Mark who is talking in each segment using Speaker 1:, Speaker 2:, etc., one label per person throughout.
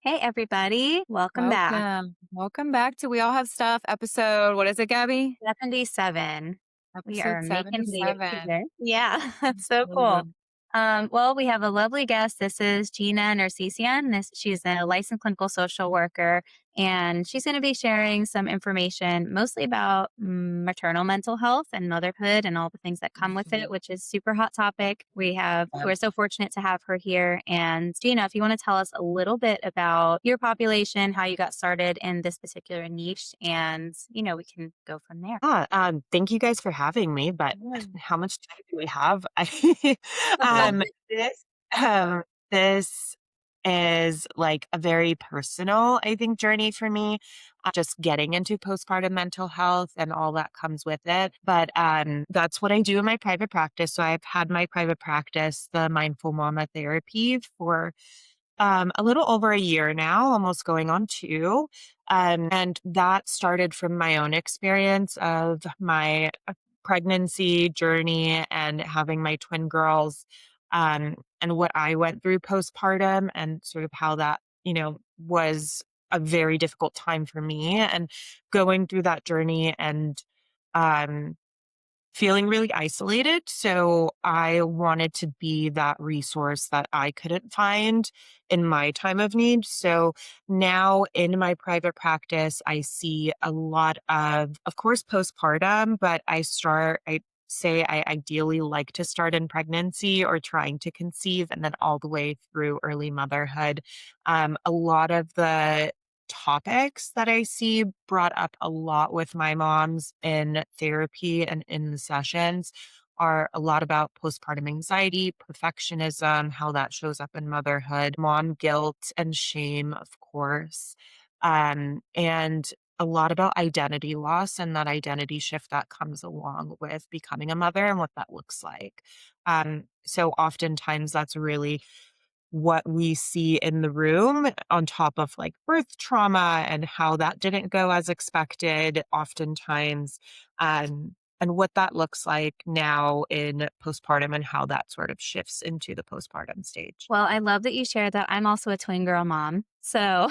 Speaker 1: Hey, everybody. Welcome back.
Speaker 2: Welcome. Welcome back to We All Have Stuff episode. What is it, Gabby?
Speaker 1: 77. We
Speaker 2: Episode
Speaker 1: are making waves
Speaker 2: 77.
Speaker 1: today. Yeah, that's so cool.
Speaker 2: Ooh.
Speaker 1: Well, we have a lovely guest. This is Gina Nercisian. She's a licensed clinical social worker, and she's going to be sharing some information mostly about maternal mental health and motherhood and all the things that come with it,
Speaker 2: Mhm.
Speaker 1: which is super hot topic.
Speaker 2: Yep.
Speaker 1: We're so fortunate to have her here. And Gina, if you want to tell us a little bit about your population, how you got started in this particular niche, and we can go from there.
Speaker 3: Thank you guys for having me, but
Speaker 2: Yeah.
Speaker 3: how much time do we have? um, this, this is like a very personal, I think, journey for me. Just getting into postpartum mental health and all that comes with it. But that's what I do in my private practice. So I've had my private practice, the Mindful Mama Therapy, for a little over a year now, almost going on two. And that started from my own experience of my pregnancy journey and having my twin girls, and what I went through postpartum and sort of how that, was a very difficult time for me and going through that journey and, um, feeling really isolated. So I wanted to be that resource that I couldn't find in my time of need. So now in my private practice, I see a lot of course, postpartum, but I say I ideally like to start in pregnancy or trying to conceive and then all the way through early motherhood. A lot of the topics that I see brought up a lot with my moms in therapy and in the sessions are a lot about postpartum anxiety, perfectionism, how that shows up in motherhood, mom guilt and shame, of course, and a lot about identity loss and that identity shift that comes along with becoming a mother and what that looks like. So oftentimes that's really what we see in the room on top of like birth trauma and how that didn't go as expected oftentimes, and what that looks like now in postpartum and how that sort of shifts into the postpartum stage.
Speaker 1: Well, I love that you shared that. I'm also a twin girl mom. So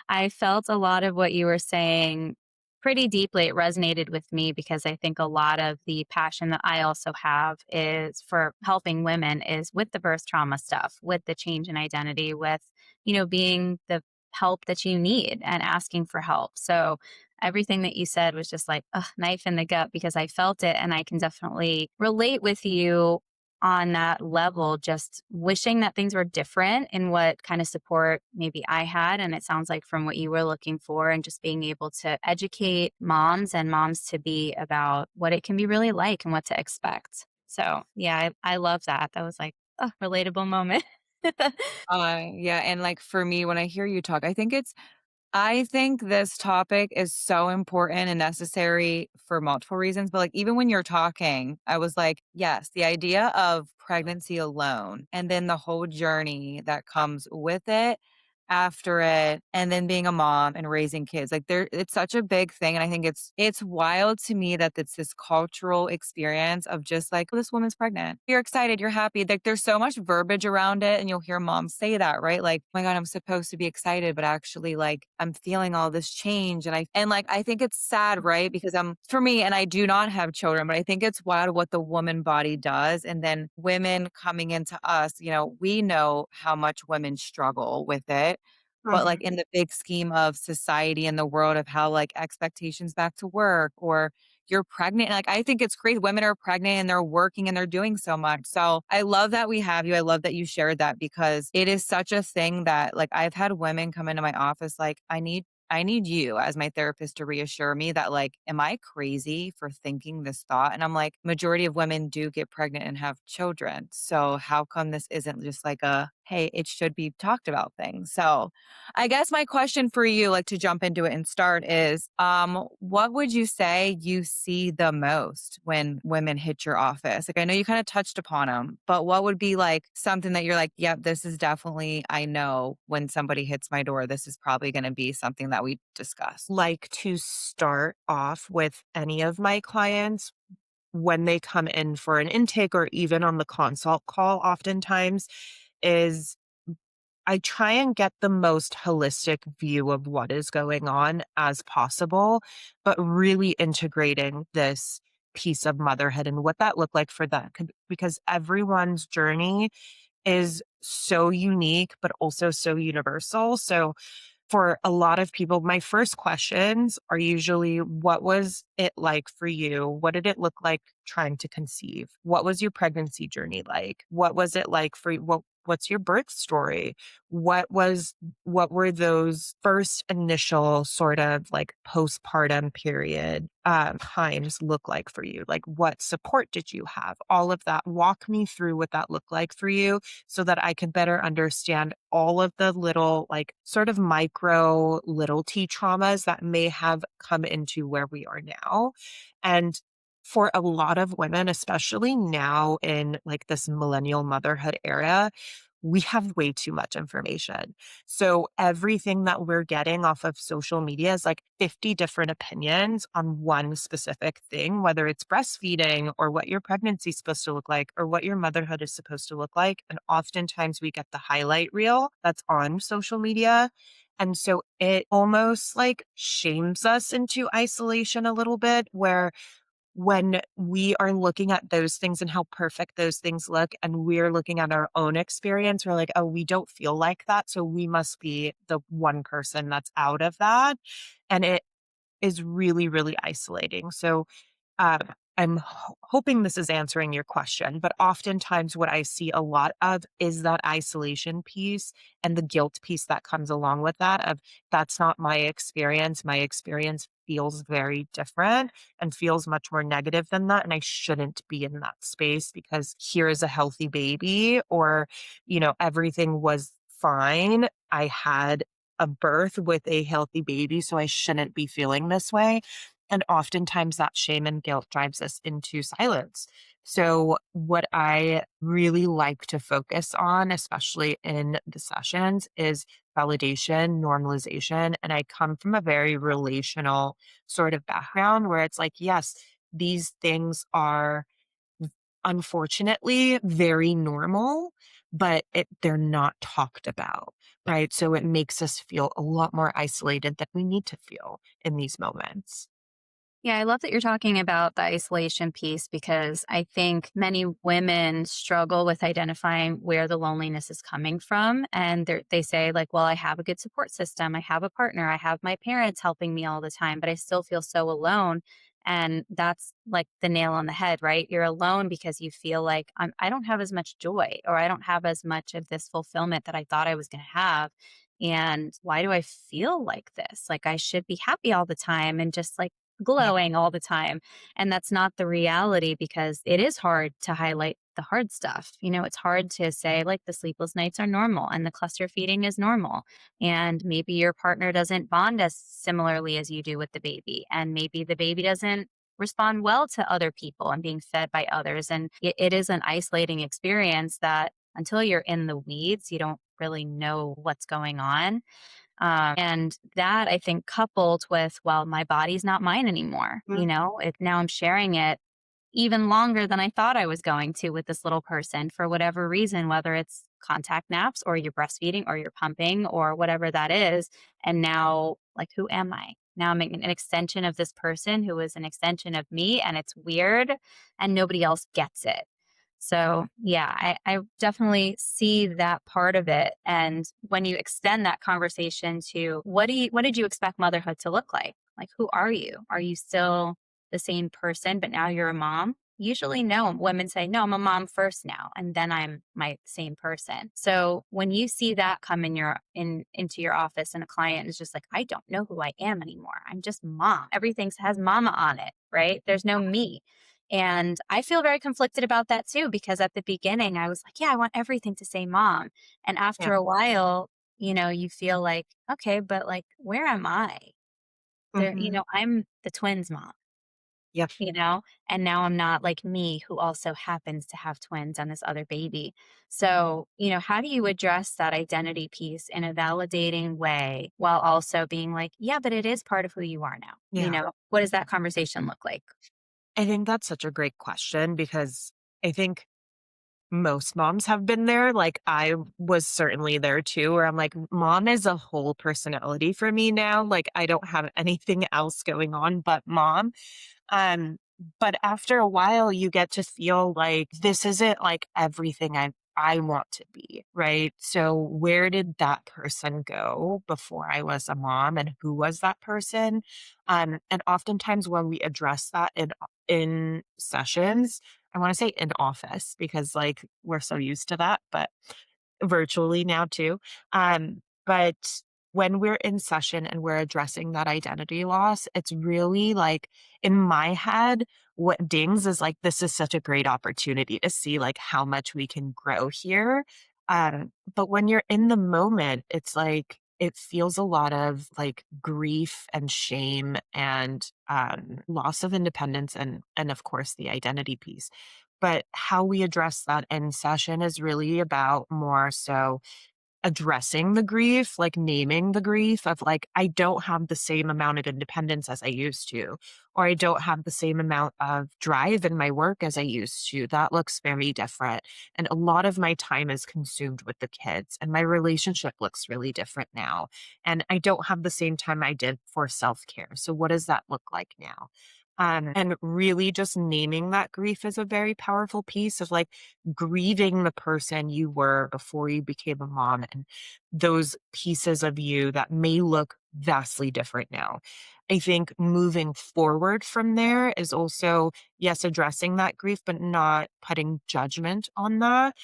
Speaker 1: I felt a lot of what you were saying pretty deeply. It resonated with me because I think a lot of the passion that I also have is for helping women is with the birth trauma stuff, with the change in identity, with, being the help that you need and asking for help. So everything that you said was just like a knife in the gut because I felt it and I can definitely relate with you on that level, just wishing that things were different in what kind of support maybe I had. And it sounds like from what you were looking for, and just being able to educate moms and moms to be about what it can be really like and what to expect. So, yeah, I love that. That was like a relatable moment.
Speaker 2: Yeah, and like for me, when I hear you talk, I think this topic is so important and necessary for multiple reasons. But like even when you're talking, I was like, yes, the idea of pregnancy alone and then the whole journey that comes with it after it and then being a mom and raising kids. Like there it's such a big thing. And I think it's wild to me that it's this cultural experience of just like, "Oh, this woman's pregnant. You're excited, you're happy." Like there's so much verbiage around it. And you'll hear moms say that, right? Like, "Oh my God, I'm supposed to be excited, but actually like I'm feeling all this change." And I think it's sad, right? Because for me, and I do not have children, but I think it's wild what the woman body does. And then women coming into us, we know how much women struggle with it, but, like,
Speaker 3: Mhm.
Speaker 2: in the big scheme of society and the world of how, like, expectations back to work or you're pregnant, like, I think it's great women are pregnant and they're working and they're doing so much. So, I love that we have you. I love that you shared that because it is such a thing that, like, I've had women come into my office like, "I need you as my therapist to reassure me that, like, am I crazy for thinking this thought?" And I'm like, "Majority of women do get pregnant and have children. So how come this isn't just like a, hey, it should be talked about thing?" So I guess my question for you, like to jump into it and start is, what would you say you see the most when women hit your office? Like, I know you kind of touched upon them, but what would be like something that you're like, yep, this is definitely, I know when somebody hits my door, this is probably going to be something that we discuss.
Speaker 3: Like to start off with any of my clients when they come in for an intake or even on the consult call oftentimes is I try and get the most holistic view of what is going on as possible, but really integrating this piece of motherhood and what that looked like for them. Because everyone's journey is so unique, but also so universal. So for a lot of people, my first questions are usually, what was it like for you? What did it look like trying to conceive? What was your pregnancy journey like? What was it like for you? What's your birth story? What were those first initial sort of like postpartum period times look like for you? Like, what support did you have? All of that. Walk me through what that looked like for you so that I can better understand all of the little, like, sort of micro little t traumas that may have come into where we are now. And for a lot of women, especially now in like this millennial motherhood era, we have way too much information. So everything that we're getting off of social media is like 50 different opinions on one specific thing, whether it's breastfeeding or what your pregnancy is supposed to look like or what your motherhood is supposed to look like. And oftentimes we get the highlight reel that's on social media. And so it almost like shames us into isolation a little bit, where when we are looking at those things and how perfect those things look, and we're looking at our own experience, we're like, oh, we don't feel like that. So we must be the one person that's out of that. And it is really, really isolating. So uh, I'm hoping this is answering your question, but oftentimes what I see a lot of is that isolation piece and the guilt piece that comes along with that of that's not my experience. My experience feels very different and feels much more negative than that. And I shouldn't be in that space because here is a healthy baby, or, everything was fine. I had a birth with a healthy baby, so I shouldn't be feeling this way. And oftentimes that shame and guilt drives us into silence. So, what I really like to focus on, especially in the sessions, is validation, normalization. And I come from a very relational sort of background where it's like, yes, these things are unfortunately very normal, but they're not talked about. Right. So, it makes us feel a lot more isolated than we need to feel in these moments.
Speaker 1: Yeah, I love that you're talking about the isolation piece because I think many women struggle with identifying where the loneliness is coming from. And they say, like, well, I have a good support system. I have a partner. I have my parents helping me all the time, but I still feel so alone. And that's like the nail on the head, right? You're alone because you feel like I don't have as much joy, or I don't have as much of this fulfillment that I thought I was going to have. And why do I feel like this? Like I should be happy all the time and just like
Speaker 3: Yep.
Speaker 1: glowing all the time. And that's not the reality because it is hard to highlight the hard stuff. It's hard to say like the sleepless nights are normal and the cluster feeding is normal. And maybe your partner doesn't bond as similarly as you do with the baby. And maybe the baby doesn't respond well to other people and being fed by others. And it is an isolating experience that until you're in the weeds, you don't really know what's going on. And that I think coupled with, well, my body's not mine anymore.
Speaker 3: Mm.
Speaker 1: Now I'm sharing it even longer than I thought I was going to with this little person for whatever reason, whether it's contact naps or you're breastfeeding or you're pumping or whatever that is. And now, like, who am I? Now I'm an extension of this person who is an extension of me, and it's weird, and nobody else gets it. So, yeah, I definitely see that part of it. And when you extend that conversation to what did you expect motherhood to look like? Like, who are you? Are you still the same person, but now you're a mom? Usually, no. Women say, no, I'm a mom first now, and then I'm my same person. So when you see that come into your office and a client is just like, I don't know who I am anymore. I'm just mom. Everything has mama on it, right? There's no me. And I feel very conflicted about that too, because at the beginning I was like, yeah, I want everything to say mom. And
Speaker 3: Yeah.
Speaker 1: after a while, you feel like, okay, but like, where am I? There,
Speaker 3: Hmm.
Speaker 1: I'm the twins mom,
Speaker 3: Yep.
Speaker 1: you know, and now I'm not like me who also happens to have twins and this other baby. So, how do you address that identity piece in a validating way while also being like, yeah, but it is part of who you are now?
Speaker 3: Yeah.
Speaker 1: What does that conversation look like?
Speaker 3: I think that's such a great question because I think most moms have been there. Like I was certainly there too, where I'm like, mom is a whole personality for me now. Like I don't have anything else going on but mom. Um, but after a while, you get to feel like this isn't like everything I want to be, right? So where did that person go before I was a mom, and who was that person? And oftentimes when we address that in sessions, I want to say in office because like we're so used to that, but virtually now too. But when we're in session and we're addressing that identity loss, it's really like in my head, what dings is like, this is such a great opportunity to see like how much we can grow here. But when you're in the moment, it's like, it feels a lot of like grief and shame and loss of independence and of course the identity piece. But how we address that in session is really about more so addressing the grief, like naming the grief of like, I don't have the same amount of independence as I used to, or I don't have the same amount of drive in my work as I used to. That looks very different. And a lot of my time is consumed with the kids, and my relationship looks really different now. And I don't have the same time I did for self care. So, what does that look like now? And really just naming that grief is a very powerful piece of like grieving the person you were before you became a mom and those pieces of you that may look vastly different now. I think moving forward from there is also, yes, addressing that grief, but not putting judgment on that.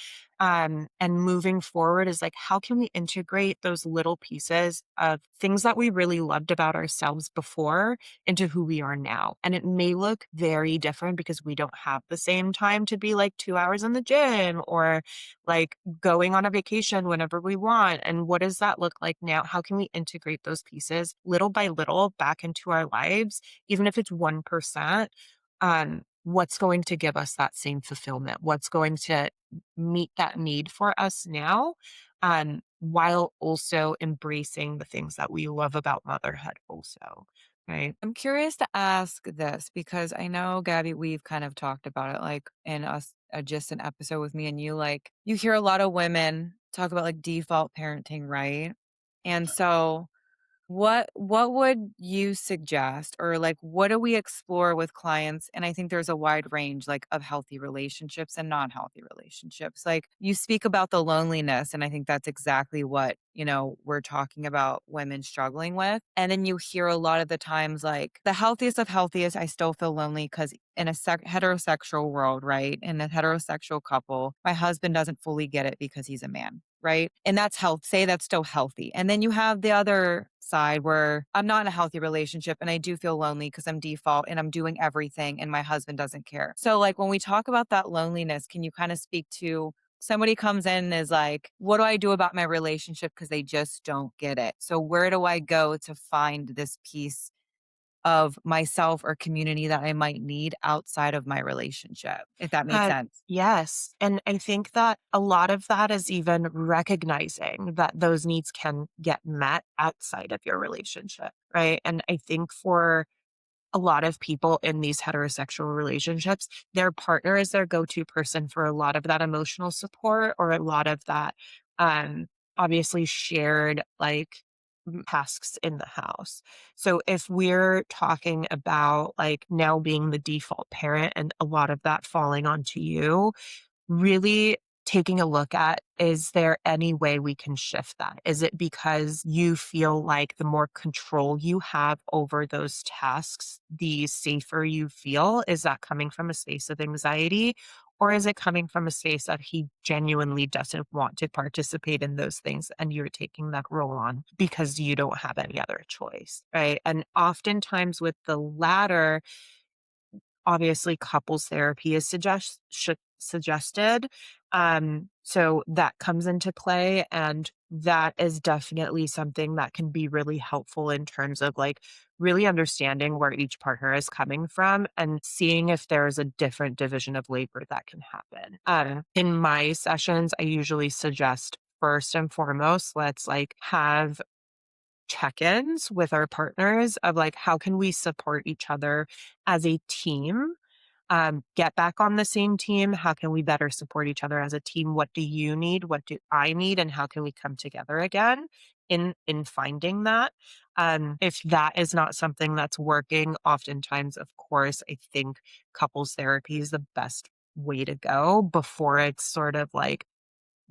Speaker 3: And moving forward is like, how can we integrate those little pieces of things that we really loved about ourselves before into who we are now? And it may look very different because we don't have the same time to be like 2 hours in the gym or like going on a vacation whenever we want. And what does that look like now? How can we integrate those pieces little by little back into our lives, even if it's 1%? What's going to give us that same fulfillment? What's going to meet that need for us now? While also embracing the things that we love about motherhood, also, right?
Speaker 2: I'm curious to ask this because I know, Gabby, we've kind of talked about it like in us just an episode with me and you. Like, you hear a lot of women talk about like default parenting, right? And so what would you suggest, or like what do we explore with clients? And I think there's a wide range like of healthy relationships and non-healthy relationships. Like, you speak about the loneliness, and I think that's exactly what, we're talking about women struggling with. And then you hear a lot of the times like the healthiest of healthiest, I still feel lonely because in a heterosexual world, right? In a heterosexual couple, my husband doesn't fully get it because he's a man, right? And that's health. Say that's still healthy. And then you have the other side where I'm not in a healthy relationship and I do feel lonely because I'm default and I'm doing everything and my husband doesn't care. So, like, when we talk about that loneliness, can you kind of speak to somebody comes in and is like, what do I do about my relationship? Because they just don't get it. So, where do I go to find this piece of myself or community that I might need outside of my relationship, if that makes
Speaker 3: Uh,
Speaker 2: sense?
Speaker 3: yes. And I think that a lot of that is even recognizing that those needs can get met outside of your relationship, right? And I think for a lot of people in these heterosexual relationships, their partner is their go-to person for a lot of that emotional support or a lot of that um obviously shared like tasks in the house. So if we're talking about like now being the default parent and a lot of that falling onto you, really taking a look at, is there any way we can shift that? Is it because you feel like the more control you have over those tasks, the safer you feel? Is that coming from a space of anxiety? Or is it coming from a space that he genuinely doesn't want to participate in those things and you're taking that role on because you don't have any other choice, right? And oftentimes with the latter, obviously couples therapy is suggested. So that comes into play. And that is definitely something that can be really helpful in terms of like really understanding where each partner is coming from and seeing if there is a different division of labor that can happen. In my sessions, I usually suggest first and foremost, let's like have check-ins with our partners of like how can we support each other as a team, get back on the same team. How can we better support each other as a team? What do you need? What do I need? And how can we come together again in finding that? If that is not something that's working, oftentimes, of course, I think couples therapy is the best way to go before it's sort of like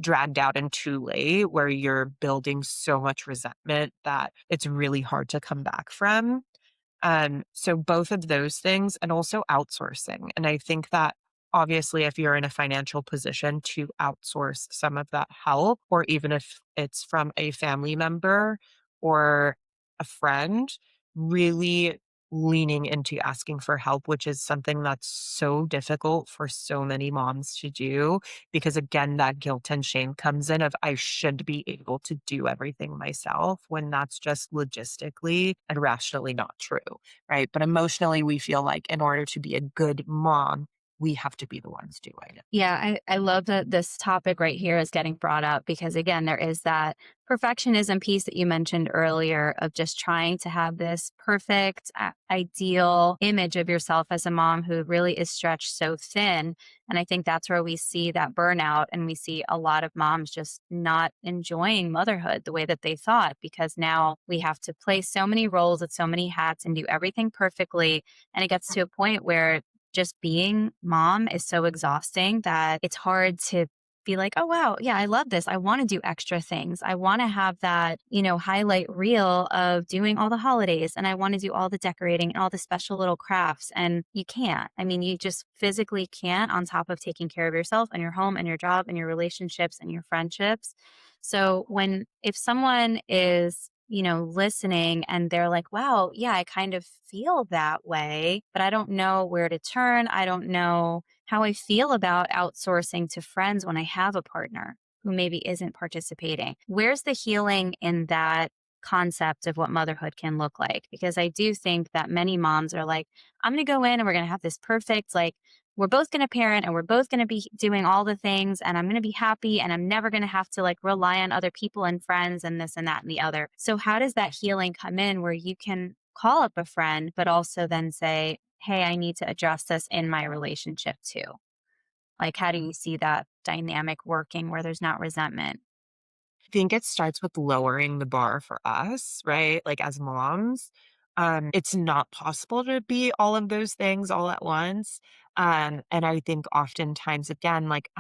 Speaker 3: dragged out and too late, where you're building so much resentment that it's really hard to come back from. So both of those things and also outsourcing. And I think that obviously if you're in a financial position to outsource some of that help, or even if it's from a family member or a friend, really leaning into asking for help, which is something that's so difficult for so many moms to do, because again, that guilt and shame comes in of I should be able to do everything myself when that's just logistically and rationally not true, right? But emotionally, we feel like in order to be a good mom, we have to be the ones doing it.
Speaker 1: Yeah, I love that this topic right here is getting brought up because, again, there is that perfectionism piece that you mentioned earlier of just trying to have this perfect, ideal image of yourself as a mom who really is stretched so thin. And I think that's where we see that burnout and we see a lot of moms just not enjoying motherhood the way that they thought because now we have to play so many roles with so many hats and do everything perfectly. And it gets to a point where just being mom is so exhausting that it's hard to be like, oh, wow, yeah, I love this. I want to do extra things. I want to have that, highlight reel of doing all the holidays and I want to do all the decorating and all the special little crafts. And you can't. I mean, you just physically can't on top of taking care of yourself and your home and your job and your relationships and your friendships. So if someone is listening and they're like, wow, yeah, I kind of feel that way, but I don't know where to turn. I don't know how I feel about outsourcing to friends when I have a partner who maybe isn't participating. Where's the healing in that concept of what motherhood can look like? Because I do think that many moms are like, I'm going to go in and we're going to have this perfect, like, we're both going to parent and we're both going to be doing all the things and I'm going to be happy and I'm never going to have to like rely on other people and friends and this and that and the other. So how does that healing come in where you can call up a friend, but also then say, hey, I need to address this in my relationship too? Like, how do you see that dynamic working where there's not resentment?
Speaker 3: Think it starts with lowering the bar for us, right? Like as moms, it's not possible to be all of those things all at once. And I think oftentimes, again, like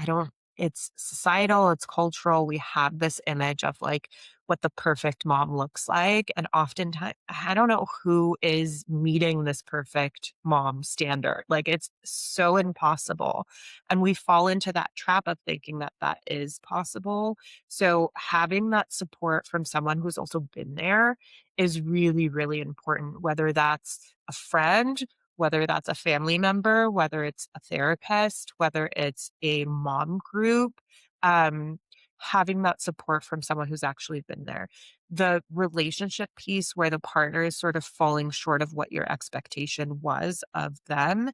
Speaker 3: it's societal, it's cultural. We have this image of like what the perfect mom looks like. And oftentimes, I don't know who is meeting this perfect mom standard. Like it's so impossible. And we fall into that trap of thinking that that is possible, so having that support from someone who's also been there is really, really important, whether that's a friend, whether that's a family member, whether it's a therapist, whether it's a mom group, um, having that support from someone who's actually been there. The relationship piece where the partner is sort of falling short of what your expectation was of them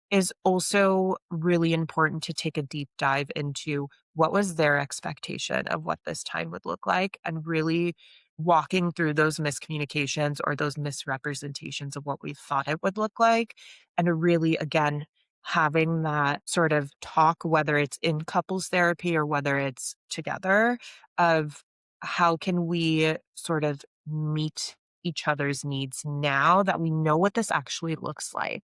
Speaker 3: is also really important to take a deep dive into what was their expectation of what this time would look like and really walking through those miscommunications or those misrepresentations of what we thought it would look like. And really, again, having that sort of talk, whether it's in couples therapy or whether it's together, of how can we sort of meet each other's needs now that we know what this actually looks like,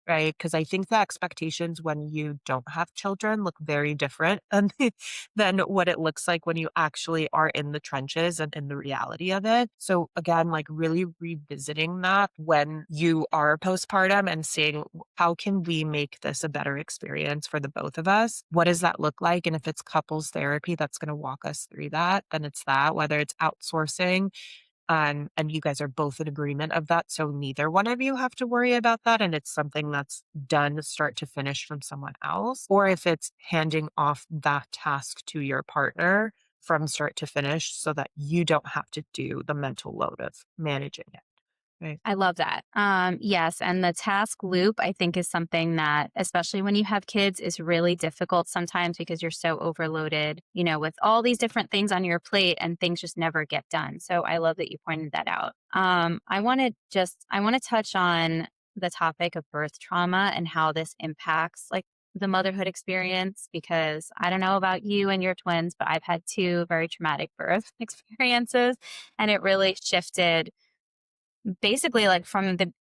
Speaker 3: right? Because I think the expectations when you don't have children look very different than what it looks like when you actually are in the trenches and in the reality of it. So again, like really revisiting that when you are postpartum and seeing how can we make this a better experience for the both of us? What does that look like? And if it's couples therapy that's going to walk us through that, then it's that, whether it's outsourcing, and you guys are both in agreement of that. So neither one of you have to worry about that. And it's something that's done start to finish from someone else. Or if it's handing off that task to your partner from start to finish so that you don't have to do the mental load of managing it. Right.
Speaker 1: I love that. Yes. And the task loop, I think, is something that, especially when you have kids, is really difficult sometimes because you're so overloaded, with all these different things on your plate and things just never get done. So I love that you pointed that out. I want to touch on the topic of birth trauma and how this impacts like the motherhood experience because I don't know about you and your twins, but I've had two very traumatic birth experiences and it really shifted basically like from the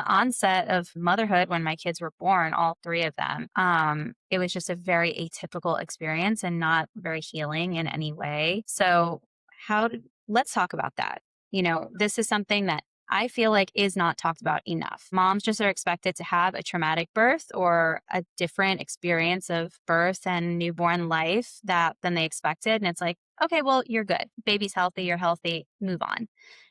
Speaker 1: onset of motherhood when my kids were born, all three of them. It was just a very atypical experience and not very healing in any way. So let's talk about that. This is something that I feel like is not talked about enough. Moms just are expected to have a traumatic birth or a different experience of birth and newborn life than they expected. And it's like, okay, well, you're good. Baby's healthy, you're healthy, move on.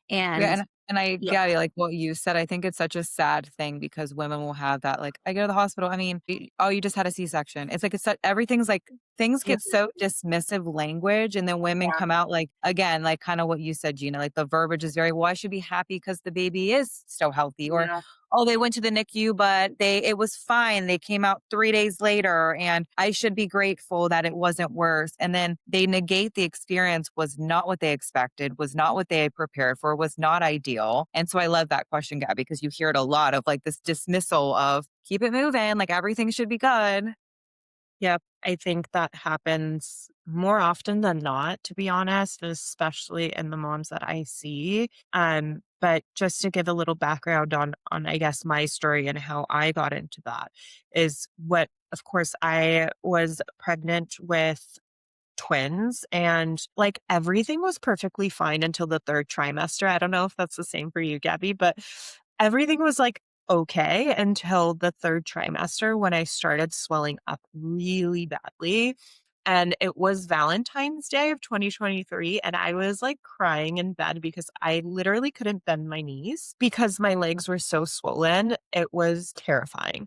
Speaker 2: Yeah,
Speaker 1: And
Speaker 2: and I
Speaker 1: yeah,
Speaker 2: get it, like what you said. I think it's such a sad thing because women will have that, like, "I go to the hospital." I mean, "Oh, you just had a C-section." It's like everything's like things
Speaker 1: yeah,
Speaker 2: get so dismissive language, and then women come out like again, like kinda what you said, Gina, like the verbiage is very, "Well, I should be happy because the baby is so healthy," or,
Speaker 1: yeah.
Speaker 2: "Oh, they went to the NICU, but it was fine. They came out 3 days later, and I should be grateful that it wasn't worse." And then they negate the experience was not what they expected, was not what they had prepared for, was not ideal. And so I love that question, Gabby, because you hear it a lot of like this dismissal of keep it moving, like everything should be good.
Speaker 3: Yep. I think that happens more often than not, to be honest, especially in the moms that I see. But just to give a little background on I guess my story and how I got into that is what of course I was pregnant with twins and like everything was perfectly fine until the third trimester. I don't know if that's the same for you, Gabby, but everything was like okay until the third trimester when I started swelling up really badly. And it was Valentine's Day of 2023. And I was like crying in bed because I literally couldn't bend my knees because my legs were so swollen. It was terrifying.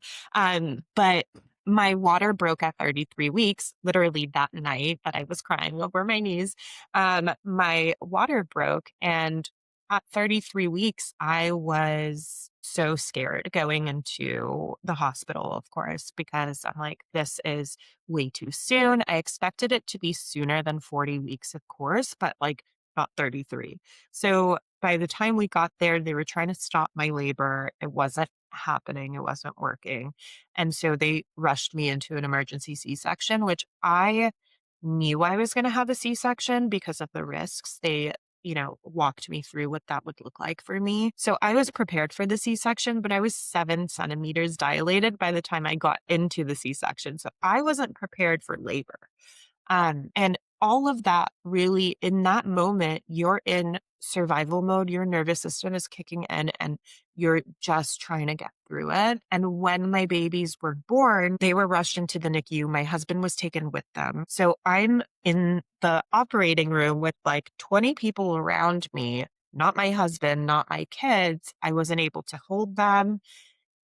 Speaker 3: But my water broke at 33 weeks, literally that night that I was crying over my knees. My water broke. And at 33 weeks, I was so scared going into the hospital, of course, because I'm like, this is way too soon. I expected it to be sooner than 40 weeks, of course, but like not 33. So by the time we got there, they were trying to stop my labor. It wasn't happening, it wasn't working. And so they rushed me into an emergency C section, which I knew I was going to have a C section because of the risks. They walked me through what that would look like for me. So I was prepared for the C section, but I was 7 centimeters dilated by the time I got into the C section. So I wasn't prepared for labor. And all of that really, in that moment, you're in survival mode. Your nervous system is kicking in and you're just trying to get through it. And when my babies were born, they were rushed into the NICU. My husband was taken with them. So I'm in the operating room with like 20 people around me, not my husband, not my kids. I wasn't able to hold them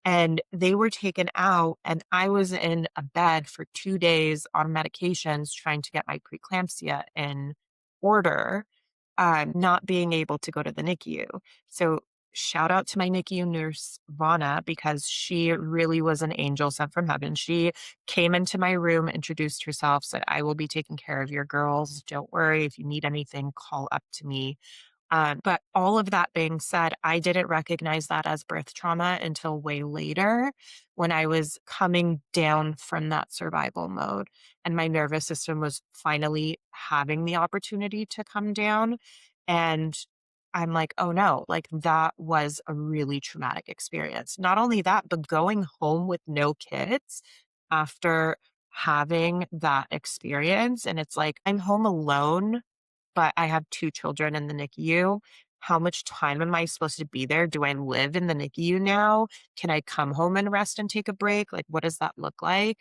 Speaker 3: and they were taken out and I was in a bed for 2 days on medications trying to get my preeclampsia in order, not being able to go to the NICU. So shout out to my NICU nurse, Vana, because she really was an angel sent from heaven. She came into my room, introduced herself, said, I will be taking care of your girls. Don't worry. If you need anything, call up to me. But all of that being said, I didn't recognize that as birth trauma until way later when I was coming down from that survival mode and my nervous system was finally having the opportunity to come down. And I'm like, oh no, like that was a really traumatic experience. Not only that, but going home with no kids after having that experience. And it's like, I'm home alone but I have 2 children in the NICU. How much time am I supposed to be there? Do I live in the NICU now? Can I come home and rest and take a break? Like, what does that look like?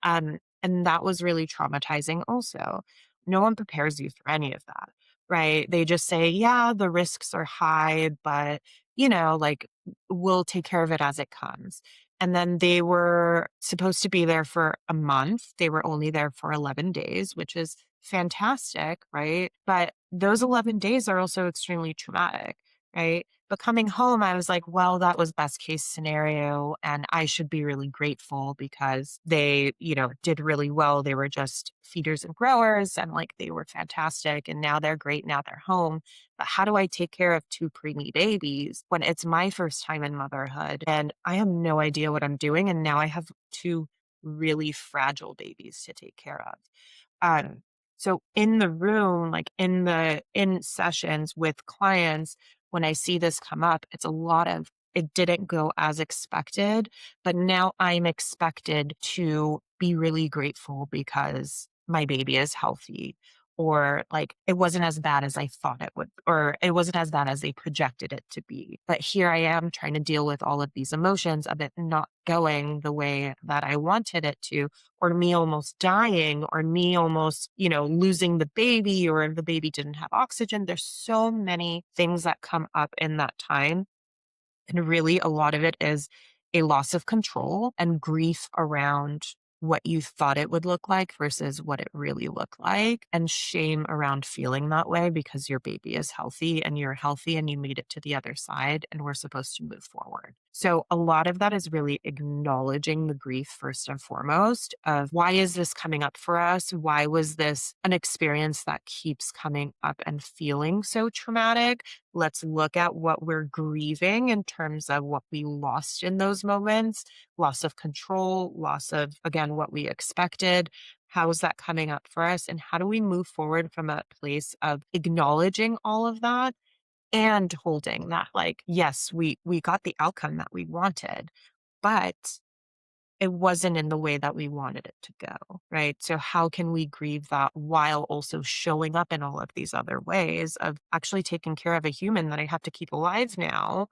Speaker 3: And that was really traumatizing also. No one prepares you for any of that, right? They just say, yeah, the risks are high, but, like, we'll take care of it as it comes. And then they were supposed to be there for a month. They were only there for 11 days, which is fantastic, right? But those 11 days are also extremely traumatic. right? But coming home, I was like, well, that was best case scenario. And I should be really grateful because they, did really well. They were just feeders and growers and like they were fantastic. And now they're great. Now they're home. But how do I take care of two preemie babies when it's my first time in motherhood and I have no idea what I'm doing? And now I have two really fragile babies to take care of. Um, so in the room, like in sessions with clients, when I see this come up, it's a lot of it didn't go as expected, but now I'm expected to be really grateful because my baby is healthy. Or like it wasn't as bad as I thought it would, or it wasn't as bad as they projected it to be. But here I am trying to deal with all of these emotions of it not going the way that I wanted it to, or me almost dying, or me almost, losing the baby, or the baby didn't have oxygen. There's so many things that come up in that time. And really, a lot of it is a loss of control and grief around what you thought it would look like versus what it really looked like, and shame around feeling that way because your baby is healthy and you're healthy and you made it to the other side and we're supposed to move forward. So, a lot of that is really acknowledging the grief first and foremost of why is this coming up for us? Why was this an experience that keeps coming up and feeling so traumatic? Let's look at what we're grieving in terms of what we lost in those moments, loss of control, loss of, again, what we expected. How is that coming up for us? And how do we move forward from a place of acknowledging all of that and holding that, like, yes, we got the outcome that we wanted, but it wasn't in the way that we wanted it to go, right? So how can we grieve that while also showing up in all of these other ways of actually taking care of a human that I have to keep alive now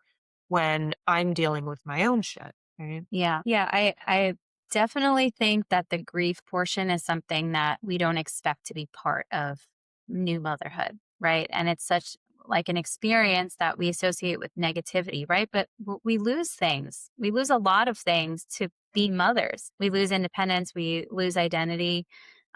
Speaker 3: when I'm dealing with my own shit, right?
Speaker 1: Yeah. Yeah. I definitely think that the grief portion is something that we don't expect to be part of new motherhood. Right. And it's such like an experience that we associate with negativity. Right. But we lose things. We lose a lot of things to be mothers. We lose independence. We lose identity.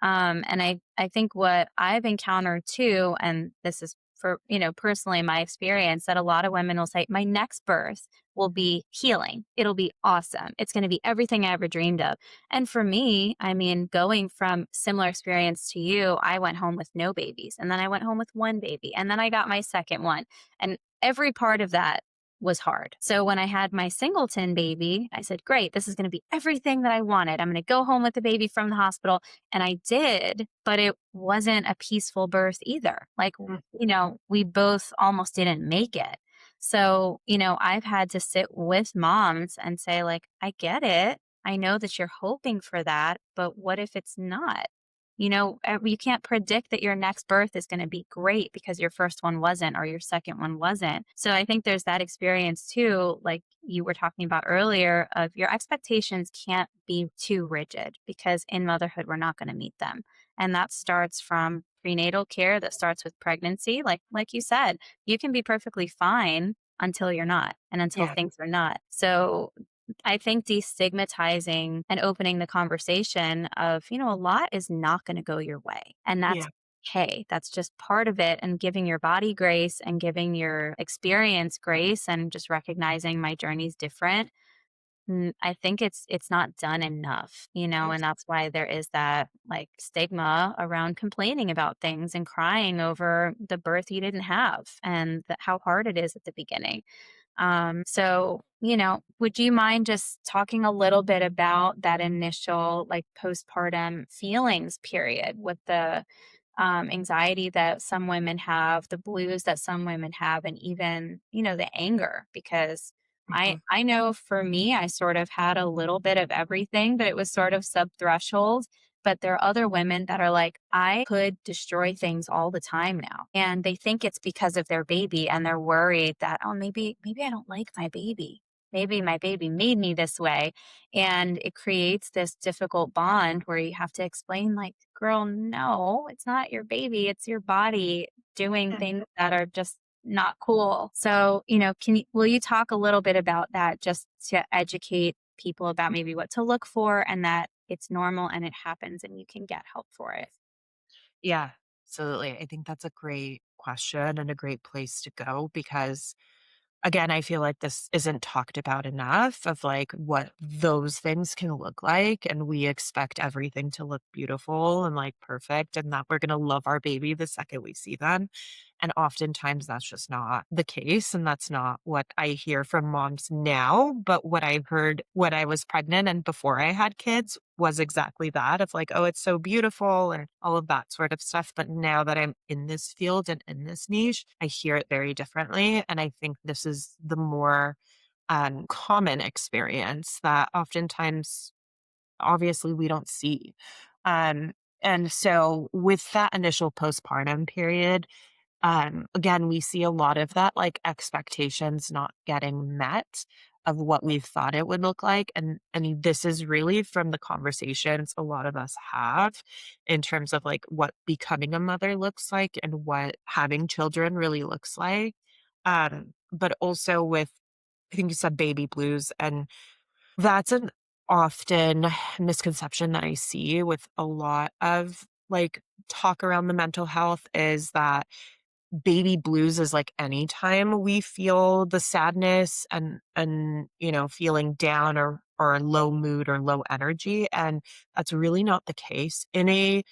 Speaker 1: And I think what I've encountered too, and this is for, personally my experience, that a lot of women will say, my next birth will be healing. It'll be awesome. It's going to be everything I ever dreamed of. And for me, I mean, going from similar experience to you, I went home with no babies, and then I went home with one baby, and then I got my second one. And every part of that was hard. So when I had my singleton baby, I said, great, this is going to be everything that I wanted. I'm going to go home with the baby from the hospital. And I did, but it wasn't a peaceful birth either. Like,
Speaker 3: Mm.
Speaker 1: we both almost didn't make it. So, I've had to sit with moms and say, like, I get it. I know that you're hoping for that, but what if it's not? You can't predict that your next birth is going to be great because your first one wasn't or your second one wasn't. So I think there's that experience too, like you were talking about earlier, of your expectations can't be too rigid because in motherhood, we're not going to meet them. And that starts from prenatal care, that starts with pregnancy. Like you said, you can be perfectly fine until you're not and until
Speaker 3: Yeah.
Speaker 1: things are not. So I think destigmatizing and opening the conversation of, a lot is not going to go your way. And that's
Speaker 3: Yeah.
Speaker 1: okay. That's just part of it. And giving your body grace and giving your experience grace and just recognizing my journey's different. I think it's not done enough, and that's why there is that like stigma around complaining about things and crying over the birth you didn't have and how hard it is at the beginning. So, would you mind just talking a little bit about that initial like postpartum feelings period with the anxiety that some women have, the blues that some women have, and even, the anger? Because
Speaker 3: Mhm.
Speaker 1: I know for me, I sort of had a little bit of everything, but it was sort of sub threshold. But there are other women that are like, I could destroy things all the time now. And they think it's because of their baby and they're worried that, oh, maybe I don't like my baby. Maybe my baby made me this way. And it creates this difficult bond where you have to explain, like, girl, no, it's not your baby. It's your body doing
Speaker 3: Yeah.
Speaker 1: things that are just not cool. So, will you talk a little bit about that just to educate people about maybe what to look for and that it's normal and it happens and you can get help for it?
Speaker 3: Yeah. Absolutely. I think that's a great question and a great place to go because again, I feel like this isn't talked about enough of like what those things can look like. And we expect everything to look beautiful and like perfect and that we're going to love our baby the second we see them. And oftentimes that's just not the case. And that's not what I hear from moms now. But what I heard when I was pregnant and before I had kids was exactly that of like, oh, it's so beautiful and all of that sort of stuff. But now that I'm in this field and in this niche, I hear it very differently. And I think this is the more common experience that oftentimes, obviously, we don't see. Um, and so, with that initial postpartum period, again, we see a lot of that, like, expectations not getting met of what we thought it would look like, and this is really from the conversations a lot of us have in terms of, like, what becoming a mother looks like and what having children really looks like. But also with I think you said baby blues, and that's an often misconception that I see with a lot of, like, talk around the mental health is that baby blues is like anytime we feel the sadness and feeling down or low mood or low energy, and that's really not the case in a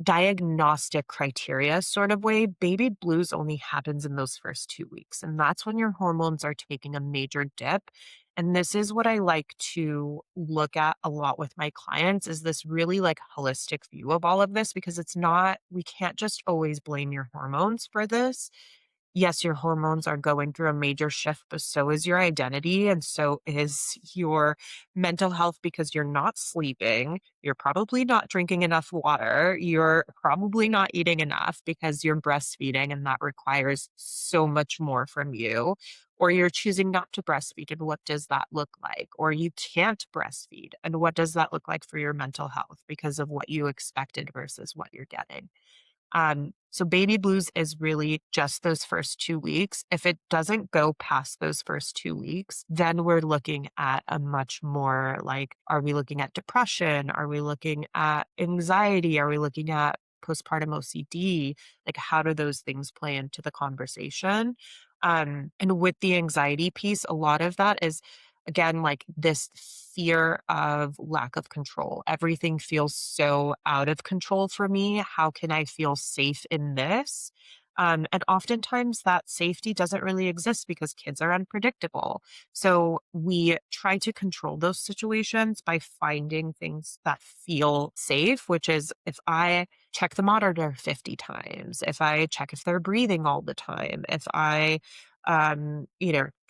Speaker 3: diagnostic criteria sort of way. Baby blues only happens in those first 2 weeks, and that's when your hormones are taking a major dip. And this is what I like to look at a lot with my clients is this really like holistic view of all of this because it's not we can't just always blame your hormones for this. Yes, your hormones are going through a major shift, but so is your identity and so is your mental health because you're not sleeping. You're probably not drinking enough water. You're probably not eating enough because you're breastfeeding and that requires so much more from you. Or you're choosing not to breastfeed. And what does that look like? Or you can't breastfeed. And what does that look like for your mental health because of what you expected versus what you're getting? So baby blues is really just those first 2 weeks. If it doesn't go past those first 2 weeks, then we're looking at a much more like, are we looking at depression? Are we looking at anxiety? Are we looking at postpartum OCD? Like, how do those things play into the conversation? And with the anxiety piece, a lot of that is again, like this fear of lack of control. Everything feels so out of control for me. How can I feel safe in this? And oftentimes that safety doesn't really exist because kids are unpredictable. So we try to control those situations by finding things that feel safe, which is if I check the monitor 50 times, if I check if they're breathing all the time, if I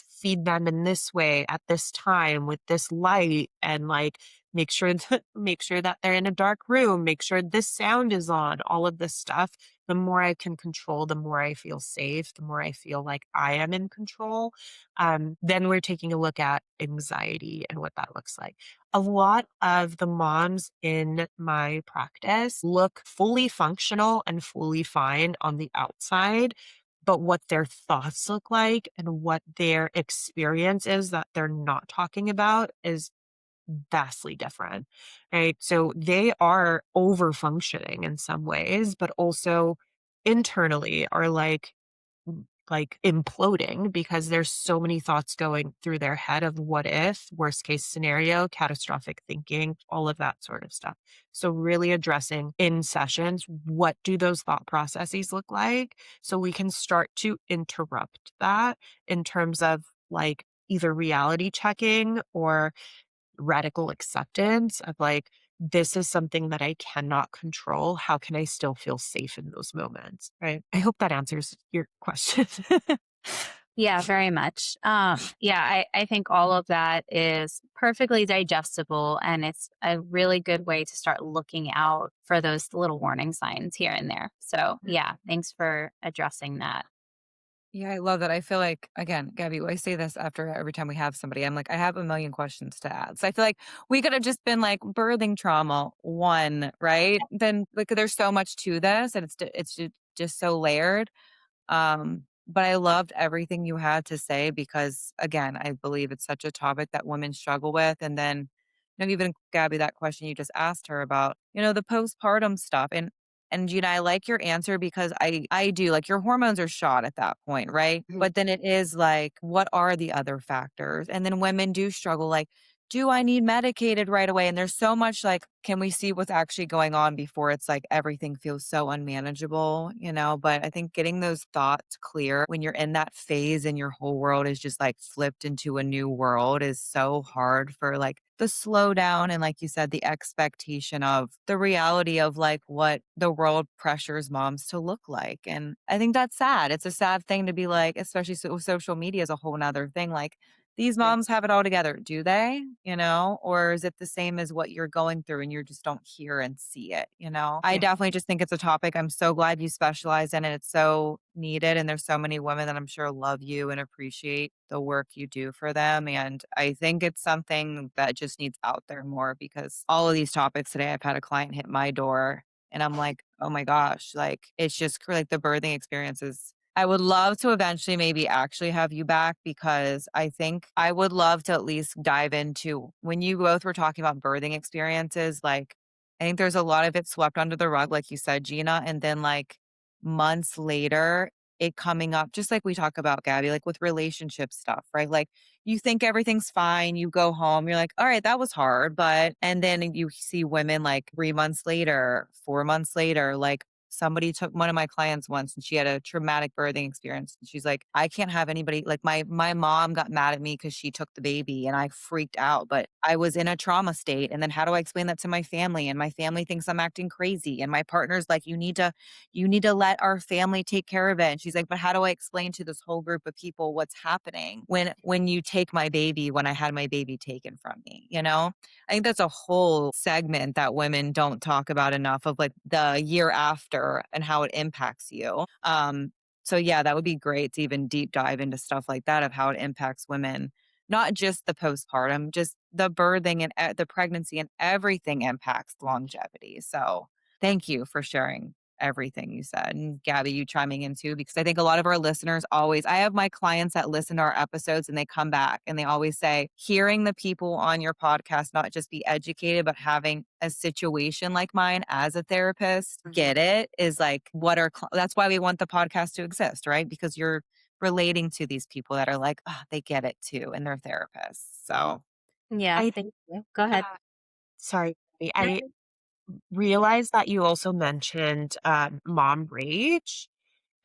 Speaker 3: feed them in this way at this time with this light and like make sure that they're in a dark room, make sure this sound is on, all of this stuff. The more I can control, the more I feel safe, the more I feel like I am in control. Then we're taking a look at anxiety and what that looks like. A lot of the moms in my practice look fully functional and fully fine on the outside, but what their thoughts look like and what their experience is that they're not talking about is vastly different, right? So they are over functioning in some ways, but also internally are like imploding because there's so many thoughts going through their head of what if, worst case scenario, catastrophic thinking, all of that sort of stuff. So really addressing in sessions, what do those thought processes look like? So we can start to interrupt that in terms of like either reality checking or radical acceptance of like, this is something that I cannot control. How can I still feel safe in those moments? Right. I hope that answers your question.
Speaker 1: Yeah, very much. Yeah, I think all of that is perfectly digestible, and it's a really good way to start looking out for those little warning signs here and there. So, yeah, thanks for addressing that.
Speaker 2: Yeah, I love that. I feel like, again, Gabby, I say this after every time we have somebody. I'm like, I have a million questions to add. So I feel like we could have just been like birthing trauma one, right? Then like there's so much to this, and just so layered. But I loved everything you had to say because, again, I believe it's such a topic that women struggle with. And then, even Gabby, that question you just asked her about, the postpartum stuff. And And Gina, I like your answer because I do like your hormones are shot at that point, right?
Speaker 3: Mhm.
Speaker 2: But then it is like, what are the other factors? And then women do struggle like, do I need medicated right away? And there's so much like, can we see what's actually going on before it's like everything feels so unmanageable, you know? But I think getting those thoughts clear when you're in that phase and your whole world is just like flipped into a new world is so hard for like the slowdown and like you said, the expectation of the reality of like what the world pressures moms to look like. And I think that's sad. It's a sad thing to be like, especially with social media is a whole nother thing. Like these
Speaker 3: Right.
Speaker 2: moms have it all together. Do they? You know, or is it the same as what you're going through and you just don't hear and see it? You know, I
Speaker 3: Yeah.
Speaker 2: definitely just think it's a topic I'm so glad you specialize in and it's so needed. And there's so many women that I'm sure love you and appreciate the work you do for them. And I think it's something that just needs out there more because all of these topics today, I've had a client hit my door and I'm like, oh my gosh, like it's just like the birthing experiences. I would love to eventually maybe actually have you back because I think I would love to at least dive into when you both were talking about birthing experiences. Like, I think there's a lot of it swept under the rug, like you said, Gina. And then, like, months later, it coming up, just like we talk about, Gabby, like with relationship stuff, right? Like, you think everything's fine. You go home, you're like, all right, that was hard. But, and then you see women like 3 months later, 4 months later, like, somebody took one of my clients once and she had a traumatic birthing experience. And she's like, I can't have anybody like my mom got mad at me because she took the baby and I freaked out, but I was in a trauma state. And then how do I explain that to my family? And my family thinks I'm acting crazy. And my partner's like, you need to let our family take care of it. And she's like, but how do I explain to this whole group of people what's happening when you take my baby when I had my baby taken from me, you know? I think that's a whole segment that women don't talk about enough of like the year after and how it impacts you. So yeah, that would be great to even deep dive into stuff like that of how it impacts women, not just the postpartum, just the birthing and the pregnancy and everything impacts longevity. So thank you for sharing everything you said. And Gabby, you chiming in too, because I think a lot of our listeners always, I have my clients that listen to our episodes and they come back and they always say, hearing the people on your podcast not just be educated, but having a situation like mine as a therapist,
Speaker 3: Mhm.
Speaker 2: get it is like what our, that's why we want the podcast to exist, right? Because you're relating to these people that are like, oh, they get it too, and they're therapists. So
Speaker 1: Yeah,
Speaker 3: I
Speaker 1: thank you. Go ahead.
Speaker 3: sorry,
Speaker 1: No.
Speaker 3: I realized that you also mentioned mom rage.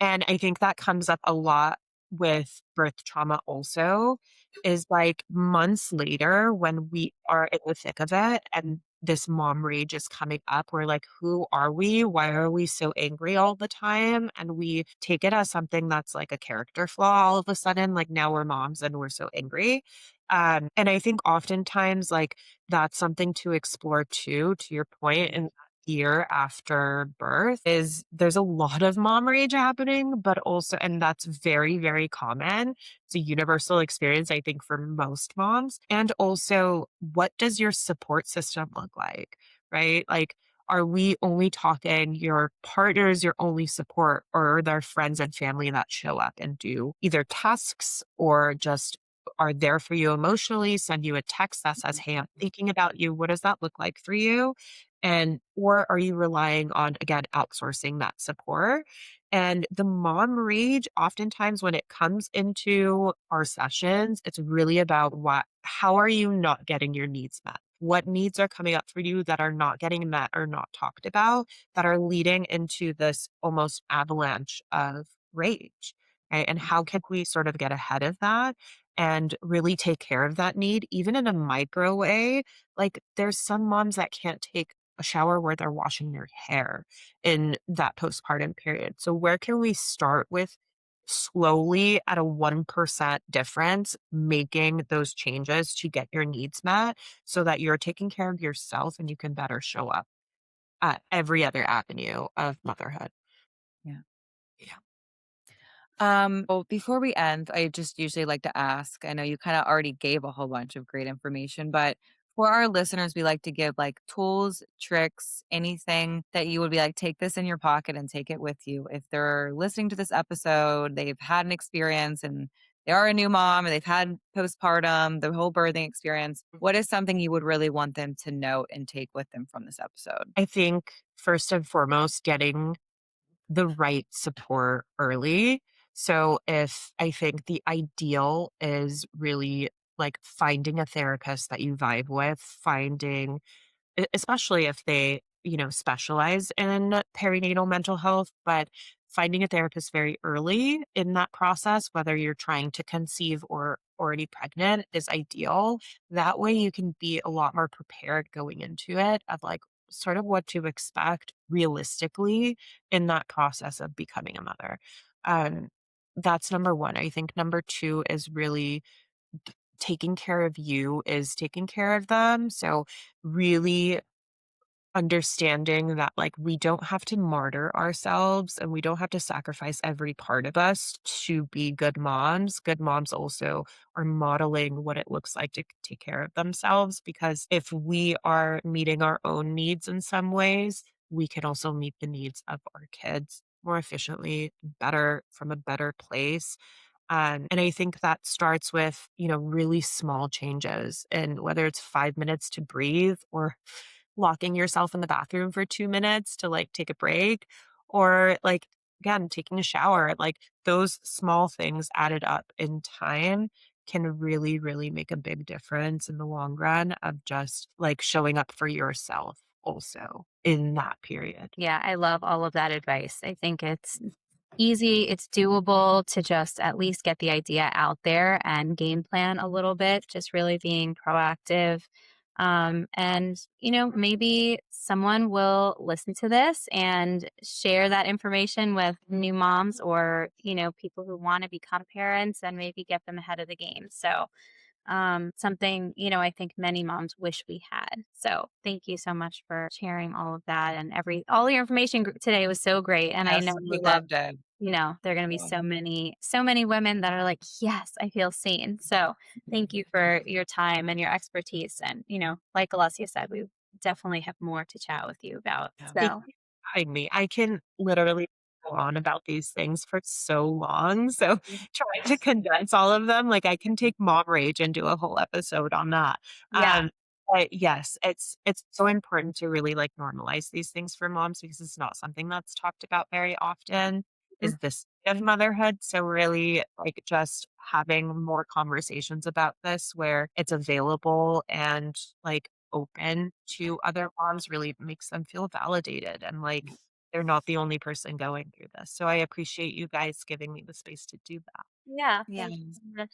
Speaker 3: And I think that comes up a lot with birth trauma also, is like months later when we are in the thick of it and this mom rage is coming up, we're like, who are we? Why are we so angry all the time? And we take it as something that's like a character flaw all of a sudden, like now we're moms and we're so angry. And I think oftentimes like that's something to explore too, to your point, and year after birth is there's a lot of mom rage happening, but also, and that's very, very common. It's a universal experience, I think, for most moms. And also, what does your support system look like? Right? Like, are we only talking your partner's your only support, or are there friends and family that show up and do either tasks or just are there for you emotionally, send you a text that says, hey, I'm thinking about you. What does that look like for you? And or are you relying on, again, outsourcing that support? And the mom rage, oftentimes when it comes into our sessions, it's really about how are you not getting your needs met? What needs are coming up for you that are not getting met or not talked about that are leading into this almost avalanche of rage? Right? And how can we sort of get ahead of that and really take care of that need, even in a micro way? Like there's some moms that can't take a shower where they're washing their hair in that postpartum period. So where can we start with slowly at a 1% difference, making those changes to get your needs met so that you're taking care of yourself and you can better show up at every other avenue of motherhood?
Speaker 2: yeah.
Speaker 3: Yeah.
Speaker 2: Well, before we end, I just usually like to ask, I know you kind of already gave a whole bunch of great information, but for our listeners, we like to give like tools, tricks, anything that you would be like, take this in your pocket and take it with you. If they're listening to this episode, they've had an experience and they are a new mom and they've had postpartum, the whole birthing experience, what is something you would really want them to note and take with them from this episode?
Speaker 3: I think first and foremost, getting the right support early. So if I think the ideal is really like finding a therapist that you vibe with, finding especially if they, specialize in perinatal mental health, but finding a therapist very early in that process, whether you're trying to conceive or already pregnant, is ideal. That way you can be a lot more prepared going into it of like sort of what to expect realistically in that process of becoming a mother. Um, that's number one. I think number two is really taking care of you is taking care of them. So really understanding that like we don't have to martyr ourselves and we don't have to sacrifice every part of us to be good moms. Good moms also are modeling what it looks like to take care of themselves, because if we are meeting our own needs in some ways, we can also meet the needs of our kids more efficiently, better, from a better place. And I think that starts with, really small changes. And whether it's 5 minutes to breathe or locking yourself in the bathroom for 2 minutes to like take a break, or like, again, taking a shower, like those small things added up in time can really, really make a big difference in the long run of just like showing up for yourself also in that period.
Speaker 1: Yeah, I love all of that advice. I think it's easy, it's doable to just at least get the idea out there and game plan a little bit, just really being proactive. And, maybe someone will listen to this and share that information with new moms or, people who want to become parents and maybe get them ahead of the game. So, something, I think many moms wish we had. So thank you so much for sharing all of that and all your information today was so great. And I know
Speaker 2: Yes, we
Speaker 1: that,
Speaker 2: loved it.
Speaker 1: there are going to be
Speaker 2: Yeah.
Speaker 1: so many women that are like, yes, I feel seen. So thank you for your time and your expertise. And, like Alessia said, we definitely have more to chat with you about.
Speaker 2: Yeah.
Speaker 3: Thank
Speaker 1: So
Speaker 3: you for having me. I can literally go on about these things for so long. So trying to condense all of them, like I can take mom rage and do a whole episode on that.
Speaker 1: yeah,
Speaker 3: Um, but yes, it's so important to really like normalize these things for moms because it's not something that's talked about very often.
Speaker 1: mm,
Speaker 3: Is this of motherhood? So really like just having more conversations about this where it's available and like open to other moms really makes them feel validated and like they're not the only person going through this. So I appreciate you guys giving me the space to do that.
Speaker 1: yeah.
Speaker 2: Yeah.
Speaker 1: Thank you so much.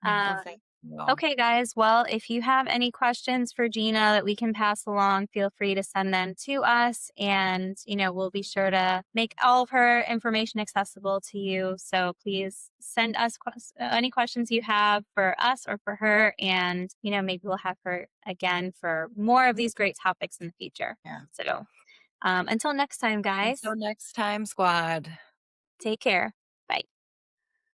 Speaker 2: Well,
Speaker 1: Um,
Speaker 2: thank you.
Speaker 1: Okay, guys. Well, if you have any questions for Gina that we can pass along, feel free to send them to us. And, we'll be sure to make all of her information accessible to you. So please send us any questions you have for us or for her. And, maybe we'll have her again for more of these great topics in the future.
Speaker 2: Yeah.
Speaker 1: So until next time, guys,
Speaker 2: Until next time, squad.
Speaker 1: take care.